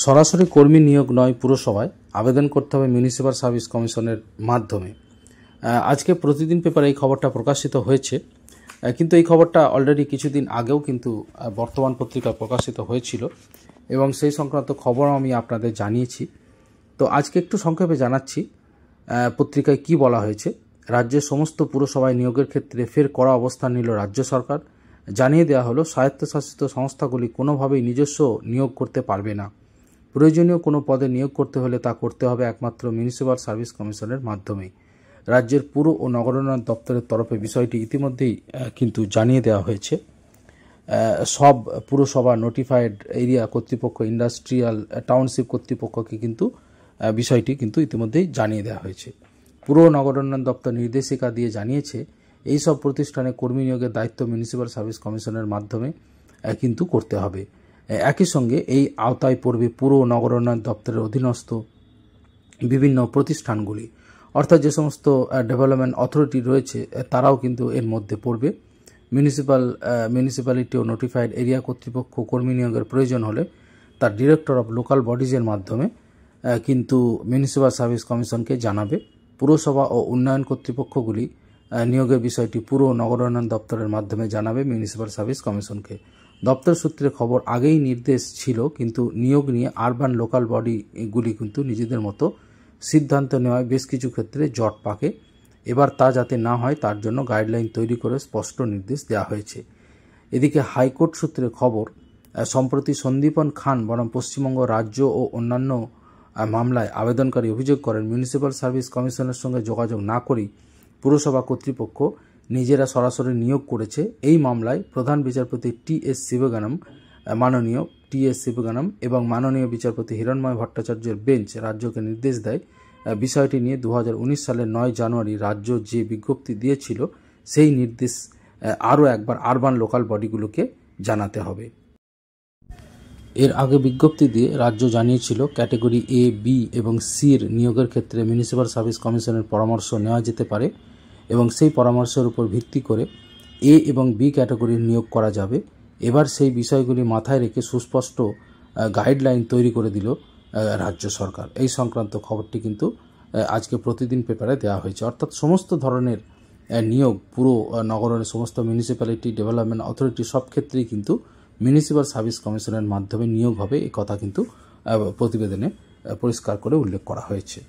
সরাসরি কর্মী নিয়োগ নয়, পুরসভায় আবেদন করতে হবে মিউনিসিপ্যাল সার্ভিস কমিশনের মাধ্যমে। আজকে প্রতিদিন পেপারে এই খবরটা প্রকাশিত হয়েছে, কিন্তু এই খবরটা অলরেডি কিছুদিন আগেও কিন্তু বর্তমান পত্রিকায় প্রকাশিত হয়েছিল এবং সেই সংক্রান্ত খবর আমি আপনাদের জানিয়েছি। তো আজকে একটু সংক্ষেপে জানাচ্ছি পত্রিকায় কি বলা হয়েছে। রাজ্যের সমস্ত পুরসভায় নিয়োগের ক্ষেত্রে ফের কড়া অবস্থান নিল রাজ্য সরকার। জানিয়ে দেওয়া হলো, স্বায়ত্তশাসিত সংস্থাগুলি কোনোভাবেই নিজস্ব নিয়োগ করতে পারবে না। প্রয়োজনীয় কোনো পদে নিয়োগ করতে হলে তা করতে হবে একমাত্র মিউনিসিপ্যাল সার্ভিস কমিশনের মাধ্যমেই। রাজ্যের পুর ও নগরোন্নয়ন দপ্তরের তরফে বিষয়টি ইতিমধ্যেই কিন্তু জানিয়ে দেওয়া হয়েছে। সব পুরসভা, নোটিফাইড এরিয়া কর্তৃপক্ষ, ইন্ডাস্ট্রিয়াল টাউনশিপ কর্তৃপক্ষকে কিন্তু বিষয়টি কিন্তু ইতিমধ্যেই জানিয়ে দেওয়া হয়েছে। পুর ও নগরোন্নয়ন দপ্তর নির্দেশিকা দিয়ে জানিয়েছে, এই সব প্রতিষ্ঠানে কর্মী নিয়োগের দায়িত্ব মিউনিসিপ্যাল সার্ভিস কমিশনের মাধ্যমে কিন্তু করতে হবে। একই সঙ্গে এই আওতায় পড়বে পুর ও নগরোন্নয়ন দপ্তরের অধীনস্থ বিভিন্ন প্রতিষ্ঠানগুলি, অর্থাৎ যে সমস্ত ডেভেলপমেন্ট অথরিটি রয়েছে তারাও কিন্তু এর মধ্যে পড়বে। মিউনিসিপ্যালিটি ও নোটিফাইড এরিয়া কর্তৃপক্ষ কর্মী নিয়োগের প্রয়োজন হলে তার ডিরেক্টর অফ লোকাল বডিজের মাধ্যমে কিন্তু মিউনিসিপ্যাল সার্ভিস কমিশনকে জানাবে। পুরসভা ও উন্নয়ন কর্তৃপক্ষগুলি নিয়োগের বিষয়টি পুর ও নগরোন্নয়ন দপ্তরের মাধ্যমে জানাবে মিউনিসিপ্যাল সার্ভিস কমিশনকে। দপ্তর সূত্রে খবর, আগেই নির্দেশ ছিল, কিন্তু নিয়োগ নিয়ে আরবান লোকাল বডিগুলি কিন্তু নিজেদের মতো সিদ্ধান্ত নেওয়ায় বেশ কিছু ক্ষেত্রে জট পাকে। এবার তা যাতে না হয় তার জন্য গাইডলাইন তৈরি করে স্পষ্ট নির্দেশ দেওয়া হয়েছে। এদিকে হাইকোর্ট সূত্রে খবর, সম্প্রতি সন্দীপন খান বনাম পশ্চিমবঙ্গ রাজ্য ও অন্যান্য মামলায় আবেদনকারী অভিযোগ করেন, মিউনিসিপ্যাল সার্ভিস কমিশনের সঙ্গে যোগাযোগ না করেই পুরসভা কর্তৃপক্ষ নিজেরা সরাসরি নিয়োগ করেছে। এই মামলায় প্রধান বিচারপতি মাননীয় টি.এস. শিবগানম এবং মাননীয় বিচারপতি হিরণময় ভট্টাচার্যের বেঞ্চ রাজ্যকে নির্দেশ দেয়, বিষয়টি নিয়ে 2019 সালের 9 জানুয়ারি রাজ্য যে বিজ্ঞপ্তি দিয়েছিল সেই নির্দেশ আরও একবার আরবান লোকাল বডিগুলোকে জানাতে হবে। এর আগে বিজ্ঞপ্তি দিয়ে রাজ্য জানিয়েছিল, ক্যাটেগরি এ, বি এবং সির নিয়োগের ক্ষেত্রে মিউনিসিপ্যাল সার্ভিস কমিশনের পরামর্শ নেওয়া যেতে পারে এবং সেই পরামর্শের উপর ভিত্তি করে এ এবং বি ক্যাটাগরির নিয়োগ করা যাবে। এবার সেই বিষয়গুলি মাথায় রেখে সুস্পষ্ট গাইডলাইন তৈরি করে দিল রাজ্য সরকার। এই সংক্রান্ত খবরটি কিন্তু আজকে প্রতিদিন পেপারে দেওয়া হয়েছে। অর্থাৎ সমস্ত ধরনের নিয়োগ, পুরো নগরের সমস্ত মিউনিসিপ্যালিটি, ডেভেলপমেন্ট অথরিটি সব ক্ষেত্রেই কিন্তু মিউনিসিপ্যাল সার্ভিস কমিশনের মাধ্যমে নিয়োগ হবে, এই কথা কিন্তু প্রতিবেদনে পরিষ্কার করে উল্লেখ করা হয়েছে।